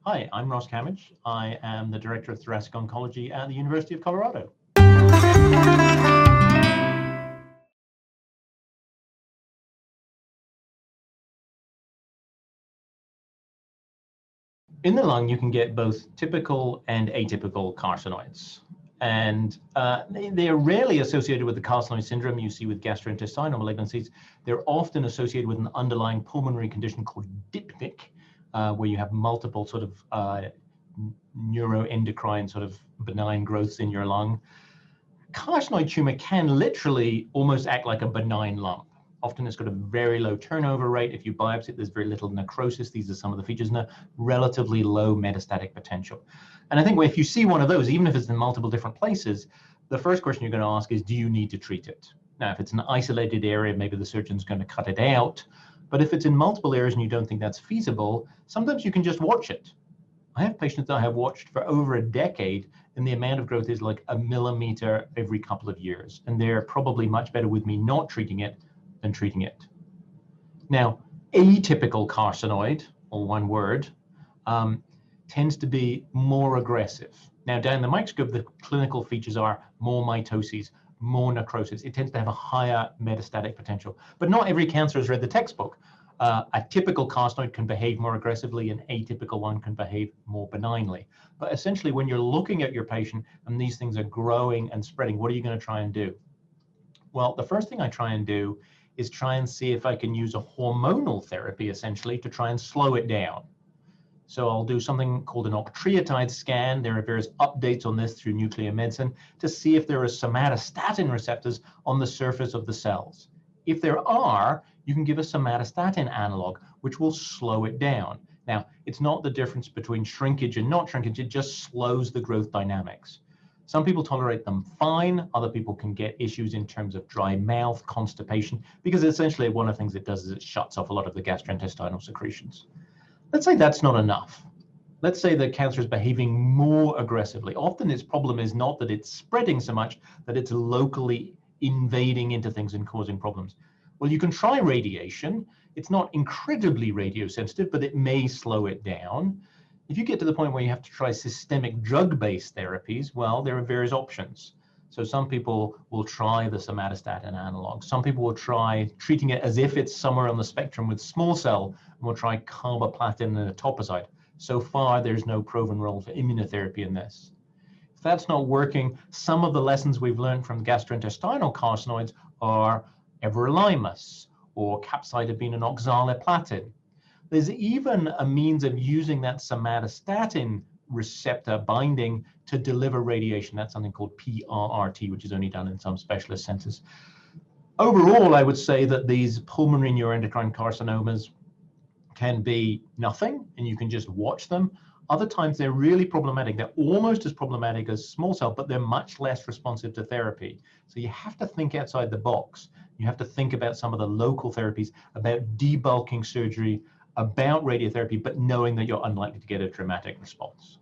Hi, I'm Ross Camidge. I am the Director of Thoracic Oncology at the University of Colorado. In the lung, you can get both typical and atypical carcinoids. And they are rarely associated with the carcinoid syndrome you see with gastrointestinal malignancies. They're often associated with an underlying pulmonary condition called dyspneic, where you have multiple sort of neuroendocrine sort of benign growths in your lung. Carcinoid tumor can literally almost act like a benign lump. Often it's got a very low turnover rate. If you biopsy it, there's very little necrosis. These are some of the features, and a relatively low metastatic potential. And I think if you see one of those, even if it's in multiple different places, the first question you're going to ask is, do you need to treat it? Now, if it's an isolated area, maybe the surgeon's going to cut it out. But if it's in multiple areas and you don't think that's feasible, sometimes you can just watch it. I have patients that I have watched for over a decade, and the amount of growth is like a millimeter every couple of years. And they're probably much better with me not treating it than treating it. Now, atypical carcinoid, or one word, tends to be more aggressive. Now, down the microscope, the clinical features are more mitoses, more necrosis. It tends to have a higher metastatic potential. But not every cancer has read the textbook. A typical carcinoid can behave more aggressively, an atypical one can behave more benignly. But essentially, when you're looking at your patient and these things are growing and spreading, what are you going to try and do? Well, the first thing I try and do is try and see if I can use a hormonal therapy, essentially, to try and slow it down. So I'll do something called an octreotide scan. There are various updates on this through nuclear medicine to see if there are somatostatin receptors on the surface of the cells. If there are, you can give a somatostatin analog, which will slow it down. Now, it's not the difference between shrinkage and not shrinkage, it just slows the growth dynamics. Some people tolerate them fine, other people can get issues in terms of dry mouth, constipation, because essentially one of the things it does is it shuts off a lot of the gastrointestinal secretions. Let's say that's not enough. Let's say the cancer is behaving more aggressively. Often its problem is not that it's spreading so much, that it's locally invading into things and causing problems. Well, you can try radiation. It's not incredibly radiosensitive, but it may slow it down. If you get to the point where you have to try systemic drug-based therapies, well, there are various options. So some people will try the somatostatin analog. Some people will try treating it as if it's somewhere on the spectrum with small cell, and will try carboplatin and etoposide. So far, there's no proven role for immunotherapy in this. If that's not working, some of the lessons we've learned from gastrointestinal carcinoids are everolimus or capecitabine and oxaliplatin. There's even a means of using that somatostatin receptor binding to deliver radiation. That's something called PRRT, which is only done in some specialist centers. Overall, I would say that these pulmonary neuroendocrine carcinomas can be nothing, and you can just watch them. Other times they're really problematic. They're almost as problematic as small cell, but they're much less responsive to therapy. So you have to think outside the box. You have to think about some of the local therapies, about debulking surgery, about radiotherapy, but knowing that you're unlikely to get a dramatic response.